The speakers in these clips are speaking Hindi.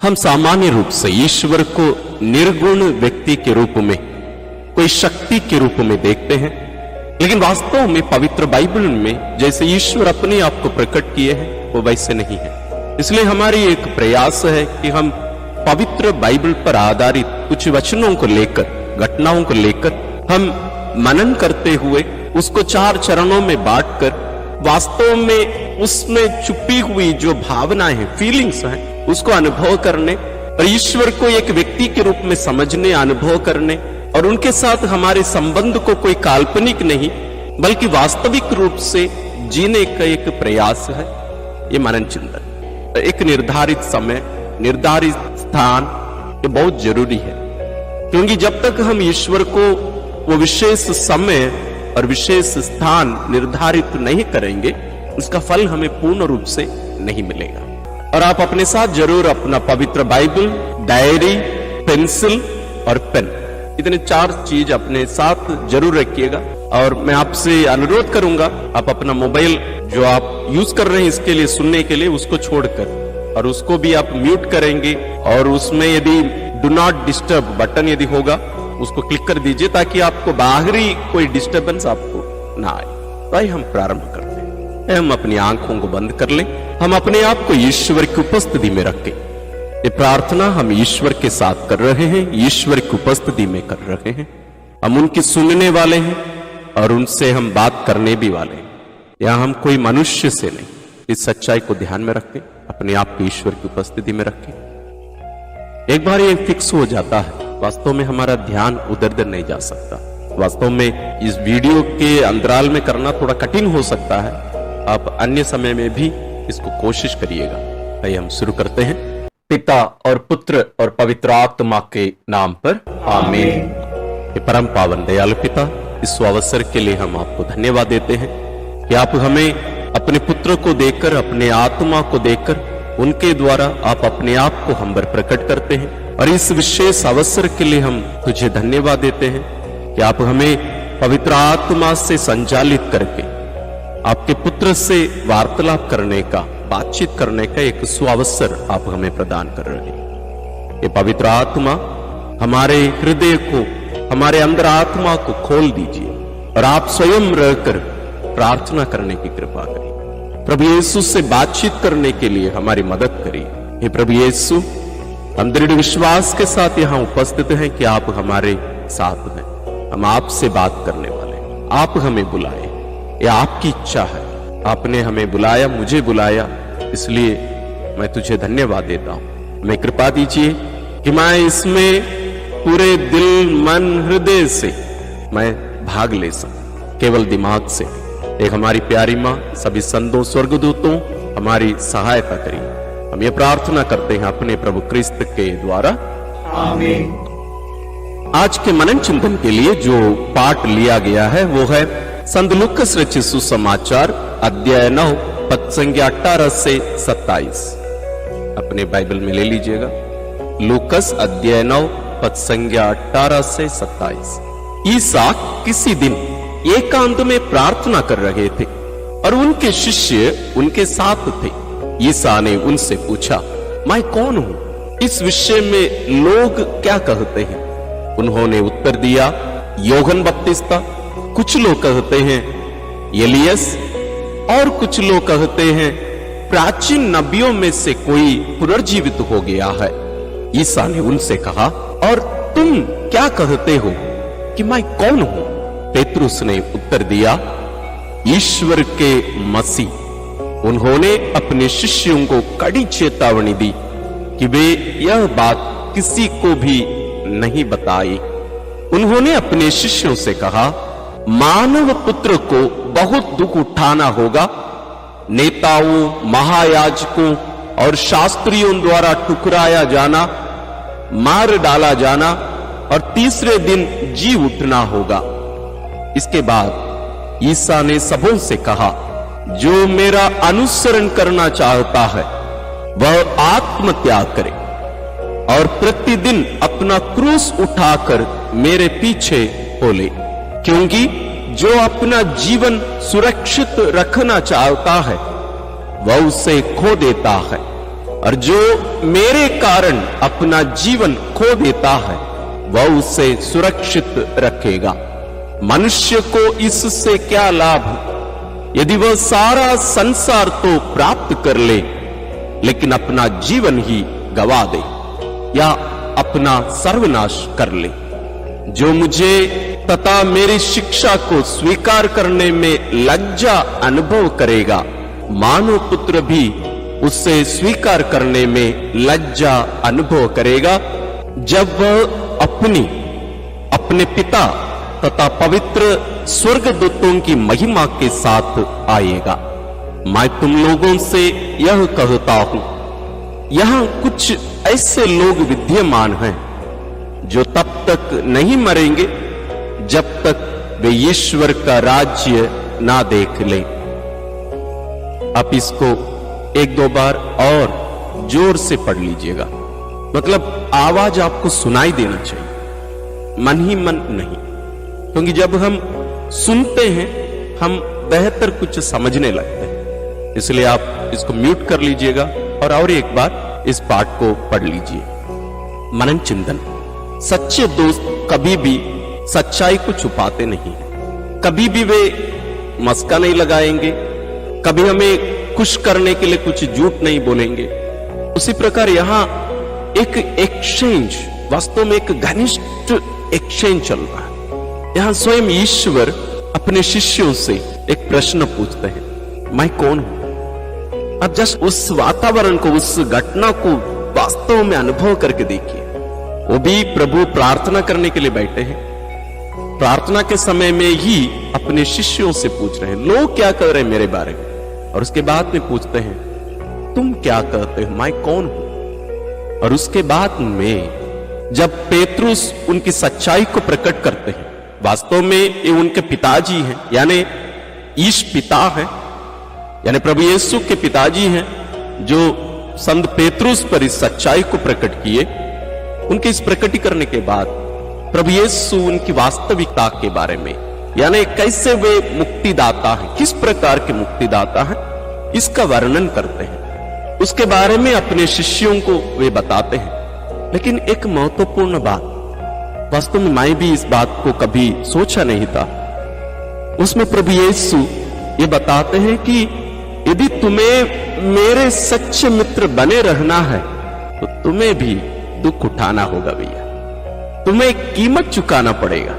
हम सामान्य रूप से ईश्वर को निर्गुण व्यक्ति के रूप में, कोई शक्ति के रूप में देखते हैं, लेकिन वास्तव में पवित्र बाइबल में जैसे ईश्वर अपने आप को प्रकट किए हैं वो वैसे नहीं है। इसलिए हमारी एक प्रयास है कि हम पवित्र बाइबल पर आधारित कुछ वचनों को लेकर, घटनाओं को लेकर हम मनन करते हुए उसको 4 चरणों में बांटकर वास्तव में उसमें छुपी हुई जो भावनाएं हैं, फीलिंग्स हैं, उसको अनुभव करने और ईश्वर को एक व्यक्ति के रूप में समझने, अनुभव करने और उनके साथ हमारे संबंध को कोई काल्पनिक नहीं बल्कि वास्तविक रूप से जीने का एक प्रयास है। ये मनन चिंतन एक निर्धारित समय, निर्धारित स्थान, ये बहुत जरूरी है, क्योंकि जब तक हम ईश्वर को वो विशेष समय और विशेष स्थान निर्धारित नहीं करेंगे उसका फल हमें पूर्ण रूप से नहीं मिलेगा। और आप अपने साथ जरूर अपना पवित्र बाइबल, डायरी, पेंसिल और पेन, इतने 4 चीज अपने साथ जरूर रखिएगा। और मैं आपसे अनुरोध करूंगा आप अपना मोबाइल जो आप यूज कर रहे हैं इसके लिए, सुनने के लिए, उसको छोड़कर और उसको भी आप म्यूट करेंगे और उसमें यदि डू नॉट डिस्टर्ब बटन यदि होगा उसको क्लिक कर दीजिए ताकि आपको बाहरी कोई डिस्टरबेंस आपको ना आए। तो आइए हम प्रारंभ करते हैं। हम अपनी आंखों को बंद कर लें, हम अपने आप को ईश्वर की उपस्थिति में रखें। ये प्रार्थना हम ईश्वर के साथ कर रहे हैं, ईश्वर की उपस्थिति में कर रहे हैं। हम उनकी सुनने वाले हैं और उनसे हम बात करने भी वाले हैं। यहां हम कोई मनुष्य से नहीं। इस सच्चाई को ध्यान में रखें, अपने आप को ईश्वर की उपस्थिति में रखें। एक बार ये फिक्स हो जाता है, वास्तव में हमारा ध्यान उधर नहीं जा सकता। वास्तव में इस वीडियो के अंतराल में करना थोड़ा कठिन हो सकता है, आप अन्य समय में भी इसको कोशिश करिएगा। आइए हम शुरू करते हैं। पिता और पुत्र और पवित्र आत्मा के नाम पर आमीन। हे परम पावन दयालु पिता, इस अवसर के लिए हम आपको धन्यवाद देते हैं कि आप हमें अपने पुत्र को देकर, अपने आत्मा को देकर उनके द्वारा आप अपने आप को हम पर प्रकट करते हैं। और इस विशेष अवसर के लिए हम तुझे धन्यवाद देते हैं कि आप हमें पवित्र आत्मा से संचालित करके आपके पुत्र से वार्तालाप करने का, बातचीत करने का एक सुअवसर आप हमें प्रदान कर रहे हैं। ये पवित्र आत्मा हमारे हृदय को, हमारे अंदर आत्मा को खोल दीजिए और आप स्वयं रहकर प्रार्थना करने की कृपा करिए। प्रभु यीशु से बातचीत करने के लिए हमारी मदद करिए। हे प्रभु यीशु, हम दृढ़ विश्वास के साथ यहाँ उपस्थित हैं कि आप हमारे साथ हैं, हम आपसे बात करने वाले हैं। आप हमें बुलाए, यह आपकी इच्छा है। आपने हमें बुलाया, मुझे बुलाया, इसलिए मैं तुझे धन्यवाद देता हूं। मैं कृपा दीजिए कि मैं इसमें पूरे दिल, मन, हृदय से मैं भाग ले सकूं, केवल दिमाग से। एक हमारी प्यारी मां सभी संतों, स्वर्गदूतों हमारी सहायता करिए। हम ये प्रार्थना करते हैं अपने प्रभु क्रिस्त के द्वारा, आमीन। आज के मनन चिंतन के लिए जो पाठ लिया गया है वो है संत लूकास रचित सुसमाचार अध्याय 9 पद संख्या 18 से 27। अपने बाइबल में ले लीजिएगा, लूकास अध्याय 9 पद संख्या 18 से 27। ईसा किसी दिन एकांत में प्रार्थना कर रहे थे और उनके शिष्य उनके साथ थे। ईसा ने उनसे पूछा, मैं कौन हूं? इस विषय में लोग क्या कहते हैं? उन्होंने उत्तर दिया, यूहन्ना बपतिस्ता, कुछ लोग कहते हैं एलियस और कुछ लोग कहते हैं प्राचीन नबियों में से कोई पुनर्जीवित हो गया है। ईसा ने उनसे कहा, और तुम क्या कहते हो कि मैं कौन हूं? पेतरुस ने उत्तर दिया, ईश्वर के मसीह। उन्होंने अपने शिष्यों को कड़ी चेतावनी दी कि वे यह बात किसी को भी नहीं बताए। उन्होंने अपने शिष्यों से कहा, मानव पुत्र को बहुत दुख उठाना होगा, नेताओं, महायाजकों और शास्त्रियों द्वारा ठुकराया जाना, मार डाला जाना और तीसरे दिन जी उठना होगा। इसके बाद ईसा ने सबों से कहा, जो मेरा अनुसरण करना चाहता है वह आत्मत्याग करे और प्रतिदिन अपना क्रूस उठाकर मेरे पीछे हो ले, क्योंकि जो अपना जीवन सुरक्षित रखना चाहता है वह उसे खो देता है, और जो मेरे कारण अपना जीवन खो देता है वह उसे सुरक्षित रखेगा। मनुष्य को इससे क्या लाभ यदि वह सारा संसार तो प्राप्त कर ले लेकिन अपना जीवन ही गवा दे या अपना सर्वनाश कर ले। जो मुझे तथा मेरी शिक्षा को स्वीकार करने में लज्जा अनुभव करेगा, मानव पुत्र भी उससे स्वीकार करने में लज्जा अनुभव करेगा जब वह अपने पिता तथा पवित्र स्वर्गदूतों की महिमा के साथ आएगा। मैं तुम लोगों से यह कहता हूं, यहां कुछ ऐसे लोग विद्यमान हैं जो तब तक नहीं मरेंगे जब तक वे ईश्वर का राज्य ना देख लें। आप इसको एक दो बार और जोर से पढ़ लीजिएगा, मतलब आवाज आपको सुनाई देना चाहिए, मन ही मन नहीं, क्योंकि जब हम सुनते हैं हम बेहतर कुछ समझने लगते हैं। इसलिए आप इसको म्यूट कर लीजिएगा और एक बार इस पाठ को पढ़ लीजिए। मनन चिंतन। सच्चे दोस्त कभी भी सच्चाई को छुपाते नहीं, कभी भी वे मस्का नहीं लगाएंगे, कभी हमें खुश करने के लिए कुछ झूठ नहीं बोलेंगे। उसी प्रकार यहां एक एक्सचेंज, वास्तव में एक घनिष्ठ एक्सचेंज चल रहा है। यहां स्वयं ईश्वर अपने शिष्यों से एक प्रश्न पूछते हैं, मैं कौन हूं? अब जस्ट उस वातावरण को, उस घटना को वास्तव में अनुभव करके देखिए। वो भी प्रभु प्रार्थना करने के लिए बैठे हैं, प्रार्थना के समय में ही अपने शिष्यों से पूछ रहे हैं, लोग क्या कह रहे हैं मेरे बारे में, और उसके बाद में पूछते हैं तुम क्या कहते हो, मैं कौन हूं? और उसके बाद में जब पेतरुस उनकी सच्चाई को प्रकट करते हैं, वास्तव में ये उनके पिताजी हैं, यानी ईश पिता है, यानी प्रभु यीशु के पिताजी हैं, जो संत पेतरुस पर इस सच्चाई को प्रकट किए। उनके इस प्रकटीकरण के बाद प्रभु यीशु उनकी वास्तविकता के बारे में, यानी कैसे वे मुक्तिदाता हैं, किस प्रकार के मुक्तिदाता हैं, इसका वर्णन करते हैं। उसके बारे में अपने शिष्यों को वे बताते हैं। लेकिन एक महत्वपूर्ण बात, वास्तव में मैं भी इस बात को कभी सोचा नहीं था, उसमें प्रभु यीशु ये बताते हैं कि यदि तुम्हें मेरे सच्चे मित्र बने रहना है तो तुम्हें भी दुख उठाना होगा भैया, तुम्हें कीमत चुकाना पड़ेगा।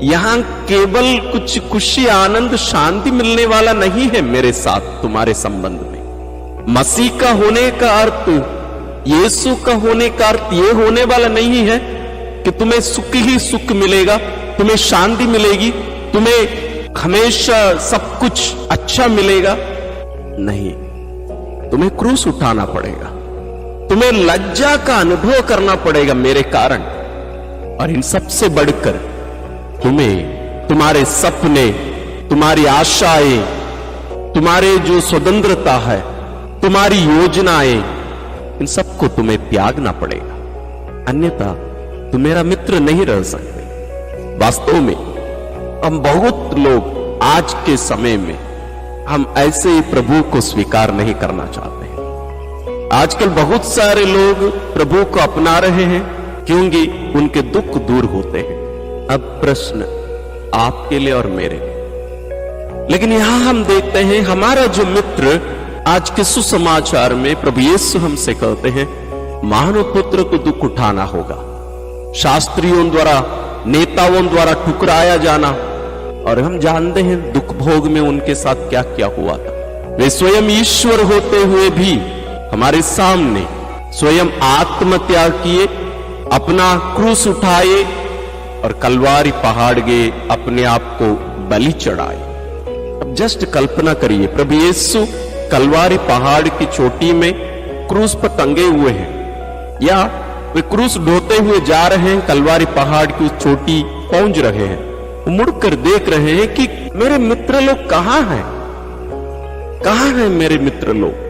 यहां केवल कुछ खुशी, आनंद, शांति मिलने वाला नहीं है मेरे साथ तुम्हारे संबंध में। मसीह का होने का अर्थ, यीशु का होने का अर्थ यह होने वाला नहीं है कि तुम्हें सुख ही सुख मिलेगा, तुम्हें शांति मिलेगी, तुम्हें हमेशा सब कुछ अच्छा मिलेगा। नहीं, तुम्हें क्रूस उठाना पड़ेगा, तुम्हें लज्जा का अनुभव करना पड़ेगा मेरे कारण। और इन सबसे बढ़कर तुम्हें तुम्हारे सपने, तुम्हारी आशाएं, तुम्हारे जो स्वतंत्रता है, तुम्हारी योजनाएं, इन सबको तुम्हें त्यागना पड़ेगा, अन्यथा तुम मेरा मित्र नहीं रह सकते। वास्तव में हम बहुत लोग आज के समय में हम ऐसे ही प्रभु को स्वीकार नहीं करना चाहते हैं। आजकल बहुत सारे लोग प्रभु को अपना रहे हैं क्योंकि उनके दुख दूर होते हैं। अब प्रश्न आपके लिए और मेरे लिए, लेकिन यहां हम देखते हैं हमारा जो मित्र आज के सुसमाचार में प्रभु यीशु हमसे कहते हैं, मानव पुत्र को दुख उठाना होगा, शास्त्रियों द्वारा, नेताओं द्वारा ठुकराया जाना। और हम जानते हैं दुख भोग में उनके साथ क्या क्या हुआ था। वे स्वयं ईश्वर होते हुए भी हमारे सामने स्वयं आत्मत्याग किए, अपना क्रूस उठाए और कलवारी पहाड़ गए, अपने आप को बलि चढ़ाए। अब जस्ट कल्पना करिए, प्रभु यीशु कलवारी पहाड़ की चोटी में क्रूस पर टंगे हुए हैं, या वे क्रूस ढोते हुए जा रहे हैं, कलवारी पहाड़ की उस चोटी पहुंच रहे हैं, मुड़कर देख रहे हैं कि मेरे मित्र लोग कहां हैं, कहां हैं मेरे मित्र लोग।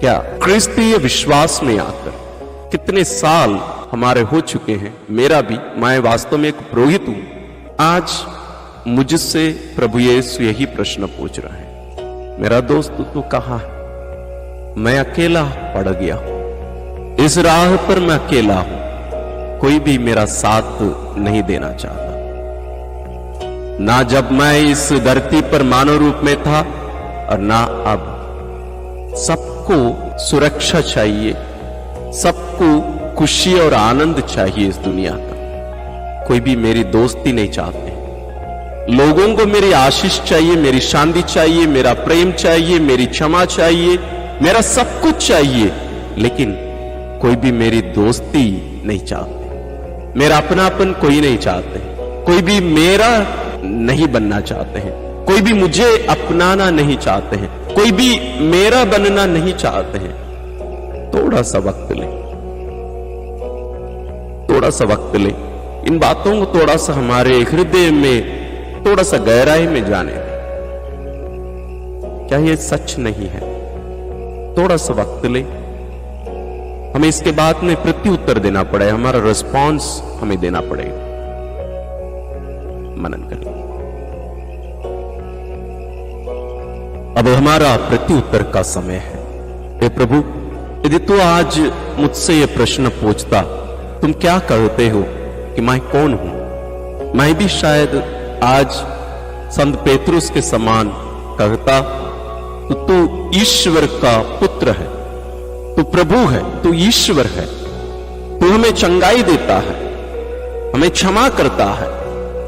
क्या क्रिस्तीय विश्वास में आकर कितने साल हमारे हो चुके हैं, मेरा भी, मैं वास्तव में एक पुरोहित हूं। आज मुझसे प्रभु यीशु यही प्रश्न पूछ रहे हैं, मेरा दोस्त तू कहां है, मैं अकेला पड़ गया, इस राह पर मैं अकेला हूं, कोई भी मेरा साथ नहीं देना चाहता। ना जब मैं इस धरती पर मानव रूप में था और ना अब। सबको सुरक्षा चाहिए, सबको खुशी और आनंद चाहिए इस दुनिया का। कोई भी मेरी दोस्ती नहीं चाहते। लोगों को मेरी आशीष चाहिए, मेरी शांति चाहिए, मेरा प्रेम चाहिए, मेरी क्षमा चाहिए, मेरा सब कुछ चाहिए, लेकिन कोई भी मेरी दोस्ती नहीं चाहते। मेरा अपनापन कोई नहीं चाहते, कोई भी मेरा नहीं बनना चाहते हैं, कोई भी मुझे अपनाना नहीं चाहते हैं, कोई भी मेरा बनना नहीं चाहते हैं। थोड़ा सा वक्त ले, थोड़ा सा वक्त ले, इन बातों को थोड़ा सा हमारे हृदय में थोड़ा सा गहराई में जाने दें। क्या ये सच नहीं है? थोड़ा सा वक्त ले, हमें इसके बाद में प्रत्युत्तर देना पड़े, हमारा रिस्पॉन्स हमें देना पड़ेगा। मनन करें। अब हमारा प्रत्युत्तर का समय है। हे प्रभु, यदि तू आज मुझसे यह प्रश्न पूछता, तुम क्या कहते हो कि मैं कौन हूं, मैं भी शायद आज संत पेतरुस के समान कहता, तू ईश्वर का पुत्र है, तू प्रभु है, तू ईश्वर है, तू हमें चंगाई देता है, हमें क्षमा करता है,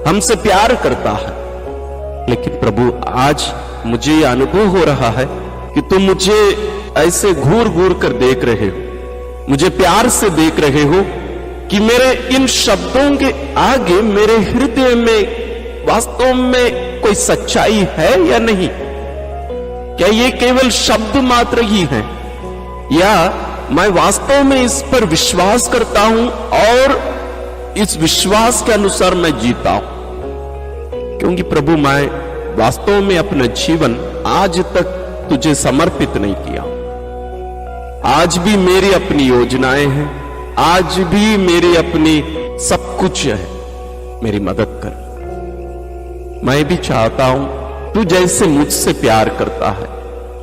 हमसे प्यार करता है। लेकिन प्रभु, आज मुझे यह अनुभव हो रहा है कि तुम मुझे ऐसे घूर घूर कर देख रहे हो, मुझे प्यार से देख रहे हो कि मेरे इन शब्दों के आगे मेरे हृदय में वास्तव में कोई सच्चाई है या नहीं। क्या ये केवल शब्द मात्र ही है, या मैं वास्तव में इस पर विश्वास करता हूं और इस विश्वास के अनुसार मैं जीता हूं? क्योंकि प्रभु, मैं वास्तव में अपना जीवन आज तक तुझे समर्पित नहीं किया। आज भी मेरी अपनी योजनाएं हैं, आज भी मेरी अपनी सब कुछ है, मेरी मदद कर। मैं भी चाहता हूं तू जैसे मुझसे प्यार करता है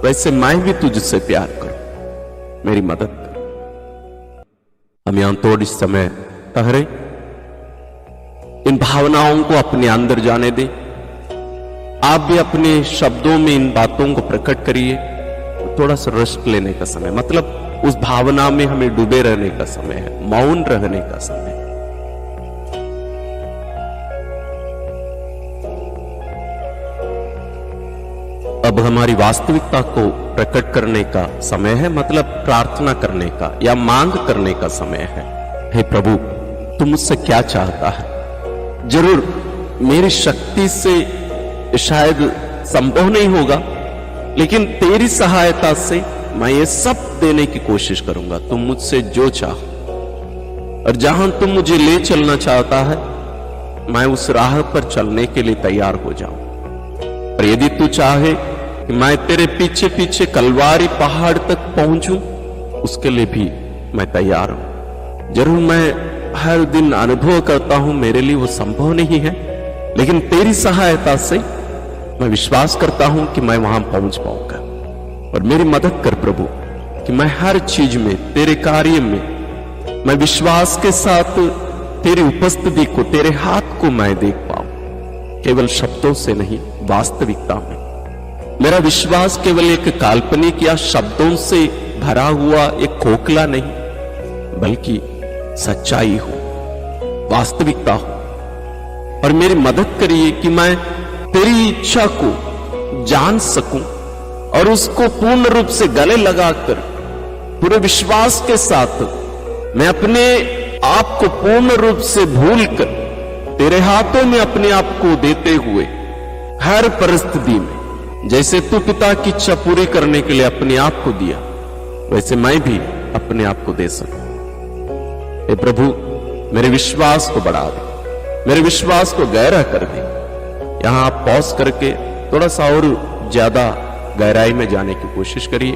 वैसे मैं भी तुझसे प्यार करूं, मेरी मदद कर। हम यहां थोड़ी समय ठहरे, इन भावनाओं को अपने अंदर जाने दें। आप भी अपने शब्दों में इन बातों को प्रकट करिए। थोड़ा सा रेस्ट लेने का समय, मतलब उस भावना में हमें डूबे रहने का समय है, मौन रहने का समय है। अब हमारी वास्तविकता को प्रकट करने का समय है, मतलब प्रार्थना करने का या मांग करने का समय है। हे प्रभु, तू मुझसे क्या चाहता है? जरूर मेरी शक्ति से शायद संभव नहीं होगा, लेकिन तेरी सहायता से मैं ये सब देने की कोशिश करूंगा। तुम मुझसे जो चाह और जहां तुम मुझे ले चलना चाहता है, मैं उस राह पर चलने के लिए तैयार हो जाऊं। और यदि तू चाहे कि मैं तेरे पीछे पीछे कलवारी पहाड़ तक पहुंचूं, उसके लिए भी मैं तैयार हूं। जरूर मैं हर दिन अनुभव करता हूं मेरे लिए वो संभव नहीं है, लेकिन तेरी सहायता से मैं विश्वास करता हूं कि मैं वहां पहुंच पाऊंगा। और मेरी मदद कर प्रभु कि मैं हर चीज में, तेरे कार्य में, मैं विश्वास के साथ तेरी उपस्थिति को, तेरे हाथ को मैं देख पाऊं, केवल शब्दों से नहीं, वास्तविकता में। मेरा विश्वास केवल एक काल्पनिक या शब्दों से भरा हुआ एक खोखला नहीं, बल्कि सच्चाई हो, वास्तविकता हो। और मेरी मदद करिए कि मैं तेरी इच्छा को जान सकूं और उसको पूर्ण रूप से गले लगाकर पूरे विश्वास के साथ मैं अपने आप को पूर्ण रूप से भूलकर तेरे हाथों में अपने आप को देते हुए हर परिस्थिति में, जैसे तू पिता की इच्छा पूरी करने के लिए अपने आप को दिया, वैसे मैं भी अपने आप को दे सकूं। हे प्रभु, मेरे विश्वास को बढ़ा दे, मेरे विश्वास को गहरा कर दे। यहां आप पॉज करके थोड़ा सा और ज्यादा गहराई में जाने की कोशिश करिए।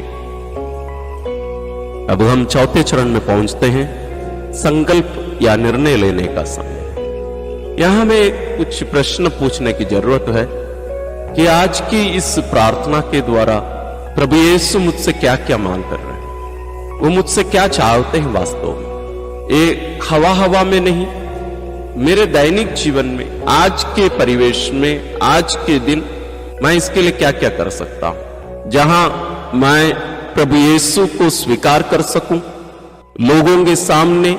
अब हम चौथे चरण में पहुंचते हैं, संकल्प या निर्णय लेने का समय। यहां हमें कुछ प्रश्न पूछने की जरूरत है कि आज की इस प्रार्थना के द्वारा प्रभु यीशु मुझसे क्या क्या मांग कर रहे हैं, वो मुझसे क्या चाहते हैं वास्तव में। ये हवा हवा में नहीं, मेरे दैनिक जीवन में, आज के परिवेश में, आज के दिन मैं इसके लिए क्या क्या कर सकता हूं, जहां मैं प्रभु यीशु को स्वीकार कर सकूं लोगों के सामने,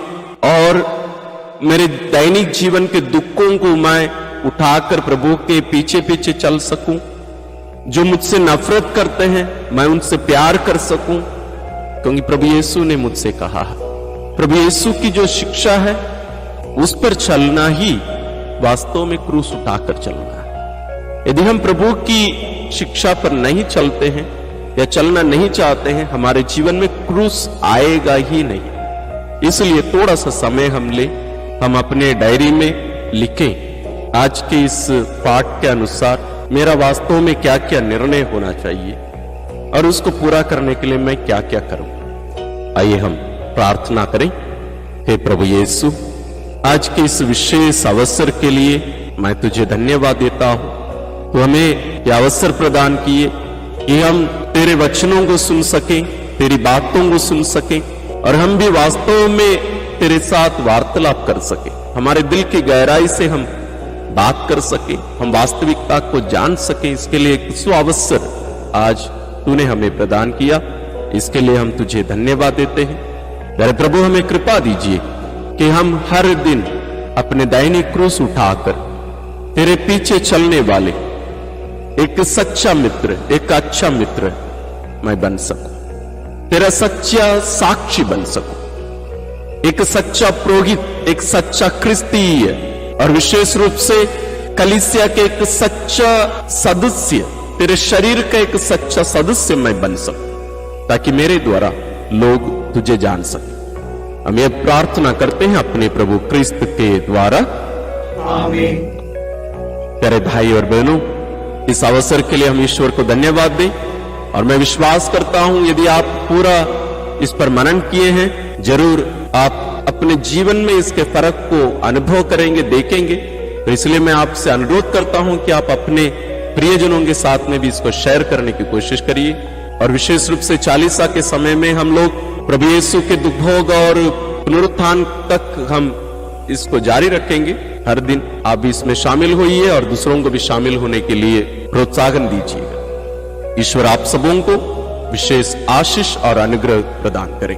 और मेरे दैनिक जीवन के दुखों को मैं उठाकर प्रभु के पीछे पीछे चल सकूं। जो मुझसे नफरत करते हैं मैं उनसे प्यार कर सकूं, क्योंकि प्रभु यीशु ने मुझसे कहा है, प्रभु यीशु की जो शिक्षा है उस पर चलना ही वास्तव में क्रूस उठाकर चलना है। यदि हम प्रभु की शिक्षा पर नहीं चलते हैं या चलना नहीं चाहते हैं, हमारे जीवन में क्रूस आएगा ही नहीं। इसलिए थोड़ा सा समय हम ले, हम अपने डायरी में लिखें आज के इस पाठ के अनुसार मेरा वास्तव में क्या क्या निर्णय होना चाहिए और उसको पूरा करने के लिए मैं क्या क्या करूं। आइए हम प्रार्थना करें। हे प्रभु यीशु, आज के इस विशेष अवसर के लिए मैं तुझे धन्यवाद देता हूं। तू हमें यह अवसर प्रदान किए कि हम तेरे वचनों को सुन सकें, तेरी बातों को सुन सकें, और हम भी वास्तव में तेरे साथ वार्तालाप कर सके, हमारे दिल की गहराई से हम बात कर सके, हम वास्तविकता को जान सके। इसके लिए एक सुअवसर आज तूने हमें प्रदान किया, इसके लिए हम तुझे धन्यवाद देते हैं। मेरे प्रभु हमें कृपा दीजिए कि हम हर दिन अपने दैनिक क्रूस उठाकर तेरे पीछे चलने वाले एक सच्चा मित्र, एक अच्छा मित्र मैं बन सकूं, तेरा सच्चा साक्षी बन सकूं, एक सच्चा पुरोहित, एक सच्चा क्रिस्तीय, और विशेष रूप से कलीसिया के एक सच्चा सदस्य, तेरे शरीर का एक सच्चा सदस्य मैं बन सकूं, ताकि मेरे द्वारा लोग तुझे जान सके। हम ये प्रार्थना करते हैं अपने प्रभु क्रिस्त के द्वारा, आमीन। प्यारे भाई और बहनों, इस अवसर के लिए हम ईश्वर को धन्यवाद दें, और मैं विश्वास करता हूं यदि आप पूरा इस पर मनन किए हैं, जरूर आप अपने जीवन में इसके फर्क को अनुभव करेंगे, देखेंगे। तो इसलिए मैं आपसे अनुरोध करता हूं कि आप अपने प्रियजनों के साथ में भी इसको शेयर करने की कोशिश करिए। और विशेष रूप से चालीसा के समय में हम लोग प्रभु यीशु के दुख भोग और पुनरुत्थान तक हम इसको जारी रखेंगे। हर दिन आप भी इसमें शामिल होइए और दूसरों को भी शामिल होने के लिए प्रोत्साहन दीजिएगा। ईश्वर आप सबों को विशेष आशीष और अनुग्रह प्रदान करें।